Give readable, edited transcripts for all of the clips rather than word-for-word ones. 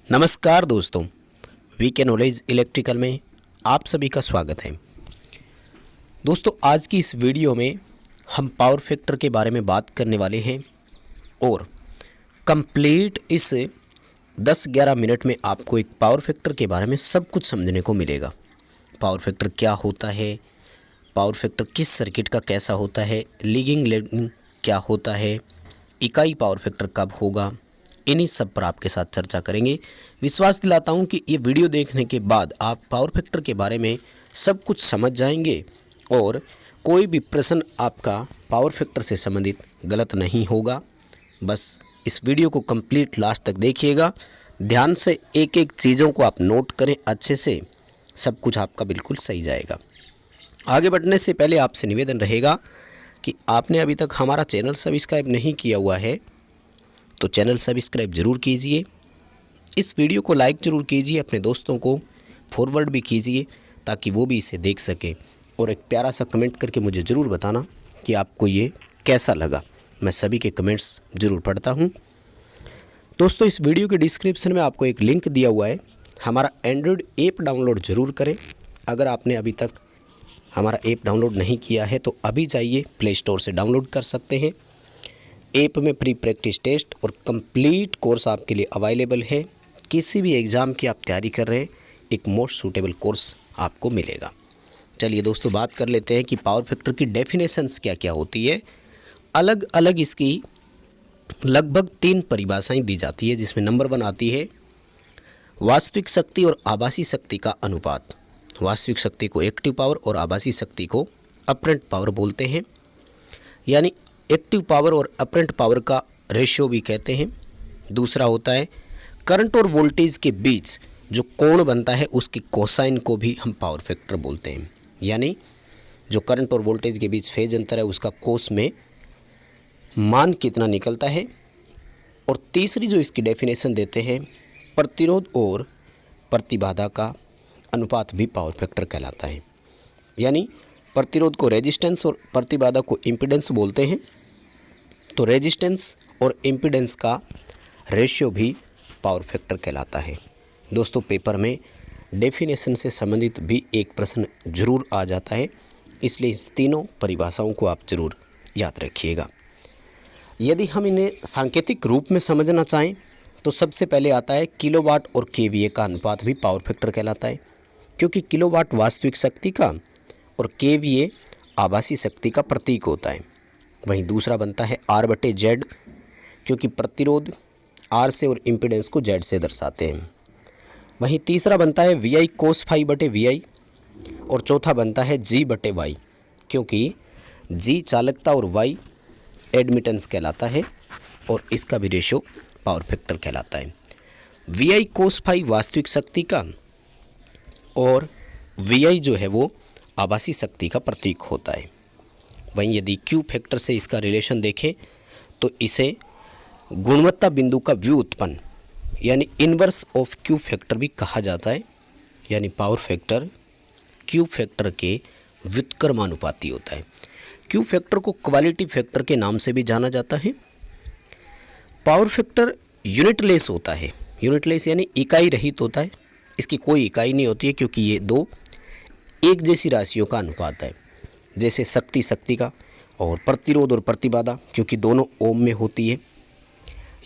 नमस्कार दोस्तों, VK knowledge electrical में आप सभी का स्वागत है। दोस्तों, आज की इस वीडियो में हम पावर फैक्टर के बारे में बात करने वाले हैं और कंप्लीट इस 10-11 मिनट में आपको एक पावर फैक्टर के बारे में सब कुछ समझने को मिलेगा। पावर फैक्टर क्या होता है, पावर फैक्टर किस सर्किट का कैसा होता है, लीडिंग लैगिंग क्या होता है, इकाई पावर फैक्टर कब होगा, इन्हीं सब पर आपके साथ चर्चा करेंगे। विश्वास दिलाता हूं कि ये वीडियो देखने के बाद आप पावर फैक्टर के बारे में सब कुछ समझ जाएंगे और कोई भी प्रश्न आपका पावर फैक्टर से संबंधित गलत नहीं होगा। बस इस वीडियो को कंप्लीट लास्ट तक देखिएगा, ध्यान से एक एक चीज़ों को आप नोट करें अच्छे से, सब कुछ आपका बिल्कुल सही जाएगा। आगे बढ़ने से पहले आपसे निवेदन रहेगा कि आपने अभी तक हमारा चैनल सब्सक्राइब नहीं किया हुआ है तो चैनल सब्सक्राइब ज़रूर कीजिए। इस वीडियो को लाइक ज़रूर कीजिए, अपने दोस्तों को फॉरवर्ड भी कीजिए ताकि वो भी इसे देख सके और एक प्यारा सा कमेंट करके मुझे ज़रूर बताना कि आपको ये कैसा लगा। मैं सभी के कमेंट्स ज़रूर पढ़ता हूँ। दोस्तों, इस वीडियो के डिस्क्रिप्शन में आपको एक लिंक दिया हुआ है, हमारा एंड्रॉयड ऐप डाउनलोड ज़रूर करें। अगर आपने अभी तक हमारा ऐप डाउनलोड नहीं किया है तो अभी जाइए प्ले स्टोर से डाउनलोड कर सकते हैं। ऐप में प्री प्रैक्टिस टेस्ट और कंप्लीट कोर्स आपके लिए अवेलेबल है। किसी भी एग्ज़ाम की आप तैयारी कर रहे हैं, एक मोस्ट सूटेबल कोर्स आपको मिलेगा। चलिए दोस्तों, बात कर लेते हैं कि पावर फैक्टर की डेफिनेशंस क्या क्या होती है। अलग अलग इसकी लगभग 3 परिभाषाएं दी जाती है, जिसमें नंबर 1 आती है वास्तविक शक्ति और आभासी शक्ति का अनुपात। वास्तविक शक्ति को एक्टिव पावर और आभासी शक्ति को अपरेंट पावर बोलते हैं, यानी एक्टिव पावर और अपरेंट पावर का रेशियो भी कहते हैं। दूसरा होता है करंट और वोल्टेज के बीच जो कोण बनता है उसकी कोसाइन को भी हम पावर फैक्टर बोलते हैं, यानी जो करंट और वोल्टेज के बीच फेज अंतर है उसका कोस में मान कितना निकलता है। और तीसरी जो इसकी डेफिनेशन देते हैं प्रतिरोध और प्रतिबाधा का अनुपात भी पावर फैक्टर कहलाता है, यानी प्रतिरोध को रेजिस्टेंस और प्रतिबाधा को इम्पीडेंस बोलते हैं। तो रेजिस्टेंस और इम्पीडेंस का रेशियो भी पावर फैक्टर कहलाता है। दोस्तों, पेपर में डेफिनेशन से संबंधित भी एक प्रश्न जरूर आ जाता है, इसलिए इस तीनों परिभाषाओं को आप जरूर याद रखिएगा। यदि हम इन्हें सांकेतिक रूप में समझना चाहें तो सबसे पहले आता है किलोवाट और केवीए का अनुपात भी पावर फैक्टर कहलाता है, क्योंकि किलोवाट वास्तविक शक्ति का और केवीए आभासी शक्ति का प्रतीक होता है। वहीं दूसरा बनता है R/Z, क्योंकि प्रतिरोध R से और इम्पीडेंस को Z से दर्शाते हैं। वहीं तीसरा बनता है VI cos φ/VI और चौथा बनता है G/Y, क्योंकि G चालकता और Y एडमिटेंस कहलाता है और इसका भी रेशो पावर फैक्टर कहलाता है। VI cos φ वास्तविक शक्ति का और VI जो है वो आभासी शक्ति का प्रतीक होता है। वहीं यदि Q फैक्टर से इसका रिलेशन देखें तो इसे गुणवत्ता बिंदु का व्युत्पन्न यानी इन्वर्स ऑफ Q फैक्टर भी कहा जाता है, यानी पावर फैक्टर Q फैक्टर के व्युत्क्रमानुपाती होता है। Q फैक्टर को क्वालिटी फैक्टर के नाम से भी जाना जाता है। पावर फैक्टर यूनिटलेस होता है, यूनिटलेस यानी इकाई रहित होता है। इसकी कोई इकाई नहीं होती है, क्योंकि ये दो एक जैसी राशियों का अनुपात है, जैसे शक्ति का और प्रतिरोध और प्रतिबाधा, क्योंकि दोनों ओम में होती है।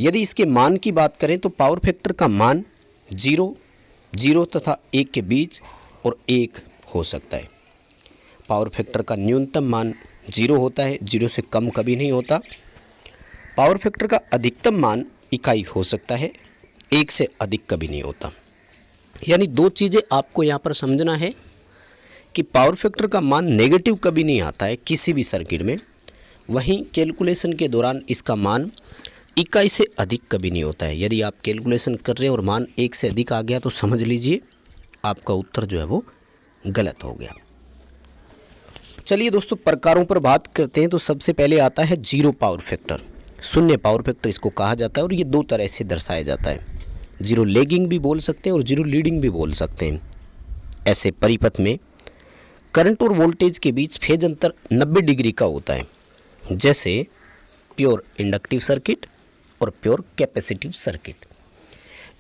यदि इसके मान की बात करें तो पावर फैक्टर का मान 0 तथा 1 के बीच और 1 हो सकता है। पावर फैक्टर का न्यूनतम मान 0 होता है, 0 से कम कभी नहीं होता। पावर फैक्टर का अधिकतम मान इकाई हो सकता है, 1 से अधिक कभी नहीं होता। यानी 2 चीज़ें आपको यहाँ पर समझना है कि पावर फैक्टर का मान नेगेटिव कभी नहीं आता है किसी भी सर्किट में। वहीं कैलकुलेशन के दौरान इसका मान इकाई से अधिक कभी नहीं होता है। यदि आप कैलकुलेशन कर रहे हैं और मान 1 से अधिक आ गया तो समझ लीजिए आपका उत्तर जो है वो गलत हो गया। चलिए दोस्तों, प्रकारों पर बात करते हैं। तो सबसे पहले आता है जीरो पावर फैक्टर, शून्य पावर फैक्टर इसको कहा जाता है और ये 2 तरह से दर्शाया जाता है। जीरो लैगिंग भी बोल सकते हैं और जीरो लीडिंग भी बोल सकते हैं। ऐसे परिपथ में करंट और वोल्टेज के बीच फेज अंतर 90 डिग्री का होता है, जैसे प्योर इंडक्टिव सर्किट और प्योर कैपेसिटिव सर्किट।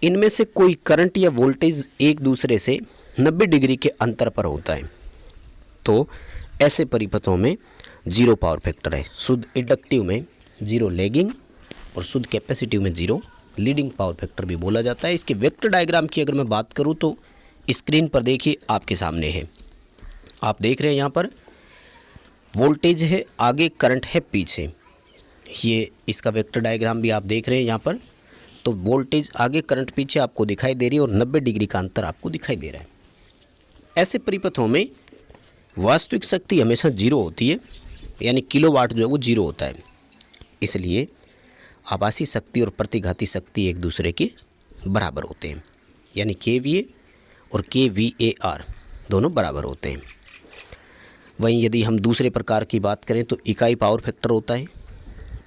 इनमें से कोई करंट या वोल्टेज एक दूसरे से 90 डिग्री के अंतर पर होता है तो ऐसे परिपथों में जीरो पावर फैक्टर है। शुद्ध इंडक्टिव में जीरो लैगिंग और शुद्ध कैपेसिटिव में जीरो लीडिंग पावर फैक्टर भी बोला जाता है। इसके वेक्टर डायग्राम की अगर मैं बात करूं तो स्क्रीन पर देखिए आपके सामने है, आप देख रहे हैं यहाँ पर वोल्टेज है आगे, करंट है पीछे। ये इसका वेक्टर डायग्राम भी आप देख रहे हैं यहाँ पर। तो वोल्टेज आगे, करंट पीछे आपको दिखाई दे रही है और 90 डिग्री का अंतर आपको दिखाई दे रहा है। ऐसे परिपथों में वास्तविक शक्ति हमेशा जीरो होती है, यानी किलोवाट जो है वो जीरो होता है। इसलिए आभासी शक्ति और प्रतिघाती शक्ति एक दूसरे के बराबर होते हैं, यानी KVA और kVAR दोनों बराबर होते हैं। वहीं यदि हम दूसरे प्रकार की बात करें तो इकाई पावर फैक्टर होता है।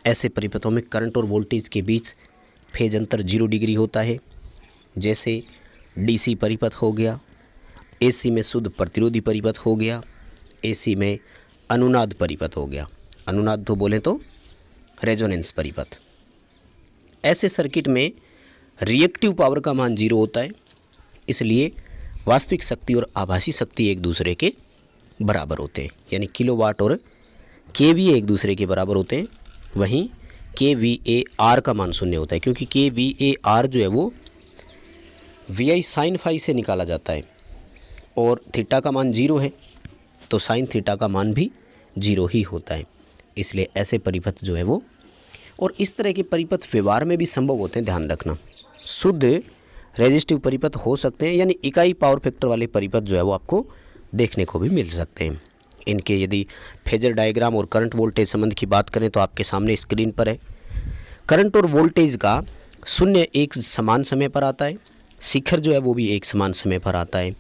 ऐसे परिपथों में करंट और वोल्टेज के बीच फेज अंतर 0 डिग्री होता है, जैसे DC परिपथ हो गया, AC में शुद्ध प्रतिरोधी परिपथ हो गया, AC में अनुनाद परिपथ हो गया। अनुनाद तो बोलें तो रेजोनेंस परिपथ। ऐसे सर्किट में रिएक्टिव पावर का मान 0 होता है, इसलिए वास्तविक शक्ति और आभासी शक्ति एक दूसरे के बराबर होते हैं, यानी किलोवाट और KVA एक दूसरे के बराबर होते हैं। वहीं kVAR का मान 0 होता है, क्योंकि kVAR जो है वो VI साइन फाई से निकाला जाता है और थीटा का मान 0 है तो साइन थीटा का मान भी 0 ही होता है। इसलिए ऐसे परिपथ जो है वो, और इस तरह के परिपथ व्यवहार में भी संभव होते हैं, ध्यान रखना। शुद्ध रेजिस्टिव परिपथ हो सकते हैं, यानी इकाई पावर फैक्टर वाले परिपथ जो है वो आपको देखने को भी मिल सकते हैं। इनके यदि फेजर डायग्राम और करंट वोल्टेज संबंध की बात करें तो आपके सामने स्क्रीन पर है। करंट और वोल्टेज का शून्य एक समान समय पर आता है, शिखर जो है वो भी एक समान समय पर आता है,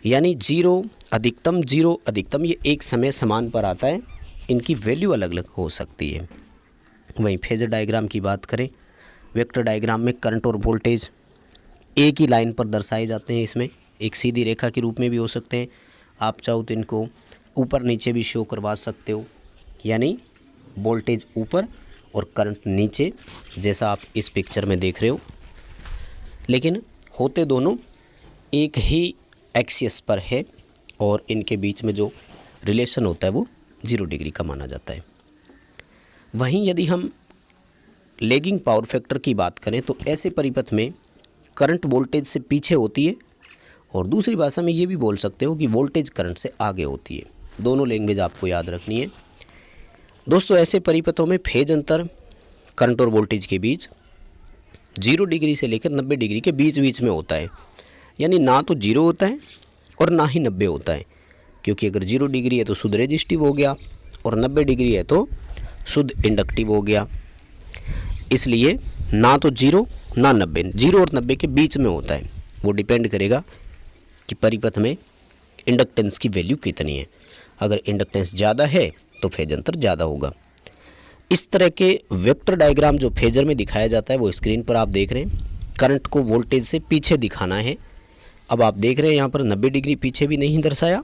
यानी जीरो अधिकतम ये एक समय समान पर आता है। इनकी वैल्यू अलग अलग हो सकती है। वहीं फेजर डायग्राम की बात करें, वेक्टर डायग्राम में करंट और वोल्टेज एक ही लाइन पर दर्शाए जाते हैं। इसमें एक सीधी रेखा के रूप में भी हो सकते हैं, आप चाहो तो इनको ऊपर नीचे भी शो करवा सकते हो, यानी वोल्टेज ऊपर और करंट नीचे, जैसा आप इस पिक्चर में देख रहे हो। लेकिन होते दोनों एक ही एक्सिस पर है और इनके बीच में जो रिलेशन होता है वो 0 डिग्री का माना जाता है। वहीं यदि हम लैगिंग पावर फैक्टर की बात करें तो ऐसे परिपथ में करंट वोल्टेज से पीछे होती है, और दूसरी भाषा में ये भी बोल सकते हो कि वोल्टेज करंट से आगे होती है। दोनों लैंग्वेज आपको याद रखनी है दोस्तों। ऐसे परिपथों में फेज अंतर करंट और वोल्टेज के बीच 0 डिग्री से लेकर 90 डिग्री के बीच में होता है, यानी ना तो 0 होता है और ना ही 90 होता है, क्योंकि अगर 0 डिग्री है तो शुद्ध रेजिस्टिव हो गया और 90 डिग्री है तो शुद्ध इंडक्टिव हो गया। इसलिए ना तो 0 ना 90, 0 और 90 के बीच में होता है। वो डिपेंड करेगा कि परिपथ में इंडक्टेंस की वैल्यू कितनी है। अगर इंडक्टेंस ज़्यादा है तो फेज अंतर ज़्यादा होगा। इस तरह के वेक्टर डायग्राम जो फेजर में दिखाया जाता है वो स्क्रीन पर आप देख रहे हैं। करंट को वोल्टेज से पीछे दिखाना है। अब आप देख रहे हैं यहाँ पर 90 डिग्री पीछे भी नहीं दर्शाया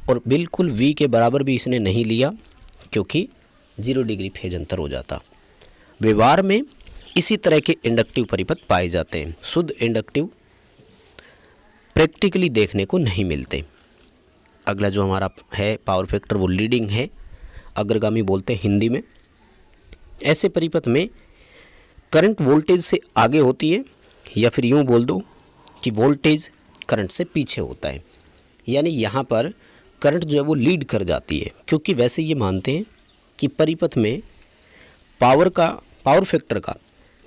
और बिल्कुल V के बराबर भी इसने नहीं लिया, क्योंकि 0 डिग्री फेज अंतर हो जाता। व्यवहार में इसी तरह के इंडक्टिव परिपथ पाए जाते हैं। शुद्ध इंडक्टिव प्रैक्टिकली देखने को नहीं मिलते। अगला जो हमारा है पावर फैक्टर वो लीडिंग है, अग्रगामी बोलते हैं हिंदी में। ऐसे परिपथ में करंट वोल्टेज से आगे होती है, या फिर यूँ बोल दो कि वोल्टेज करंट से पीछे होता है, यानी यहाँ पर करंट जो है वो लीड कर जाती है, क्योंकि वैसे ये मानते हैं कि परिपथ में पावर फैक्टर का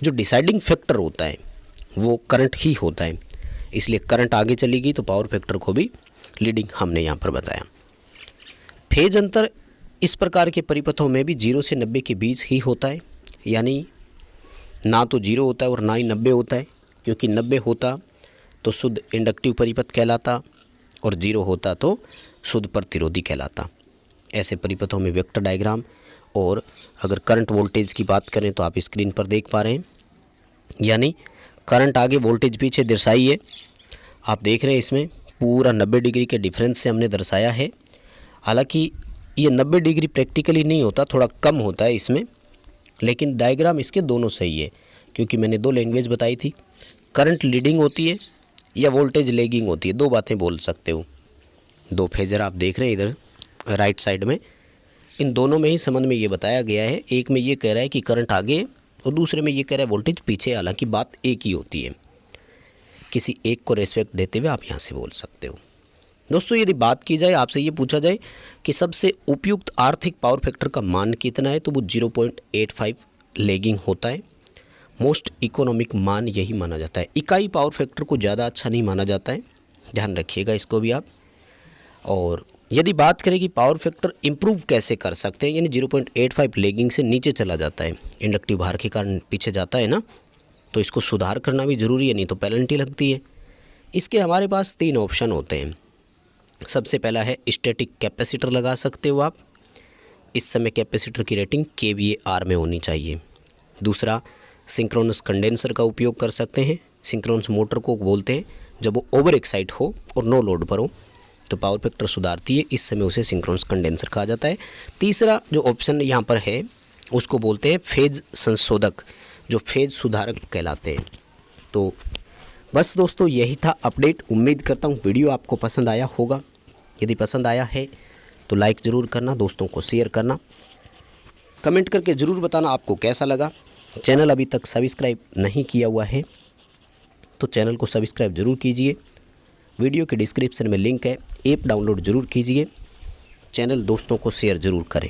जो डिसाइडिंग फैक्टर होता है वो करंट ही होता है। इसलिए करंट आगे चली गई तो पावर फैक्टर को भी लीडिंग हमने यहाँ पर बताया। फेज अंतर इस प्रकार के परिपथों में भी 0 से 90 के बीच ही होता है, यानी ना तो 0 होता है और ना ही 90 होता है, क्योंकि 90 होता तो शुद्ध इंडक्टिव परिपथ कहलाता और 0 होता तो शुद्ध प्रतिरोधी कहलाता। ऐसे परिपथों में वेक्टर डायग्राम, और अगर करंट वोल्टेज की बात करें तो आप स्क्रीन पर देख पा रहे हैं, यानी करंट आगे वोल्टेज पीछे दर्शाई है। आप देख रहे हैं इसमें पूरा 90 डिग्री के डिफरेंस से हमने दर्शाया है। हालांकि ये 90 डिग्री प्रैक्टिकली नहीं होता, थोड़ा कम होता है इसमें, लेकिन डायग्राम इसके दोनों सही है, क्योंकि मैंने 2 लैंग्वेज बताई थी, करंट लीडिंग होती है या वोल्टेज लैगिंग होती है, दो बातें बोल सकते हो। दो फेजर आप देख रहे हैं इधर राइट साइड में, इन दोनों में ही संबंध में ये बताया गया है। एक में ये कह रहा है कि करंट आगे और दूसरे में ये कह रहा है वोल्टेज पीछे, हालांकि बात एक ही होती है। किसी एक को रेस्पेक्ट देते हुए आप यहाँ से बोल सकते हो। दोस्तों यदि बात की जाए, आपसे ये पूछा जाए कि सबसे उपयुक्त आर्थिक पावर फैक्टर का मान कितना है, तो वो 0.85 लैगिंग होता है। मोस्ट इकोनॉमिक मान यही माना जाता है। इकाई पावर फैक्टर को ज़्यादा अच्छा नहीं माना जाता है, ध्यान रखिएगा इसको भी आप। और यदि बात करें कि पावर फैक्टर इम्प्रूव कैसे कर सकते हैं, यानी 0.85 लैगिंग से नीचे चला जाता है, इंडक्टिव भार के कारण पीछे जाता है ना, तो इसको सुधार करना भी ज़रूरी है, नहीं तो पेनल्टी लगती है। इसके हमारे पास 3 ऑप्शन होते हैं। सबसे पहला है स्टैटिक कैपेसिटर लगा सकते हो आप। इस समय कैपेसिटर की रेटिंग kVAr में होनी चाहिए। दूसरा सिंक्रोनस कंडेंसर का उपयोग कर सकते हैं। सिंक्रोनस मोटर को बोलते हैं जब वो ओवर एक्साइट हो और नो लोड पर हो तो पावर फैक्टर सुधारती है, इस समय उसे सिंक्रोनस कंडेंसर कहा जाता है। तीसरा जो ऑप्शन यहाँ पर है उसको बोलते हैं फेज संशोधक, जो फेज सुधारक कहलाते हैं। तो बस दोस्तों यही था अपडेट। उम्मीद करता हूँ वीडियो आपको पसंद आया होगा। यदि पसंद आया है तो लाइक ज़रूर करना, दोस्तों को शेयर करना, कमेंट करके ज़रूर बताना आपको कैसा लगा। चैनल अभी तक सब्सक्राइब नहीं किया हुआ है तो चैनल को सब्सक्राइब ज़रूर कीजिए। वीडियो के डिस्क्रिप्शन में लिंक है, ऐप डाउनलोड ज़रूर कीजिए। चैनल दोस्तों को शेयर ज़रूर करें।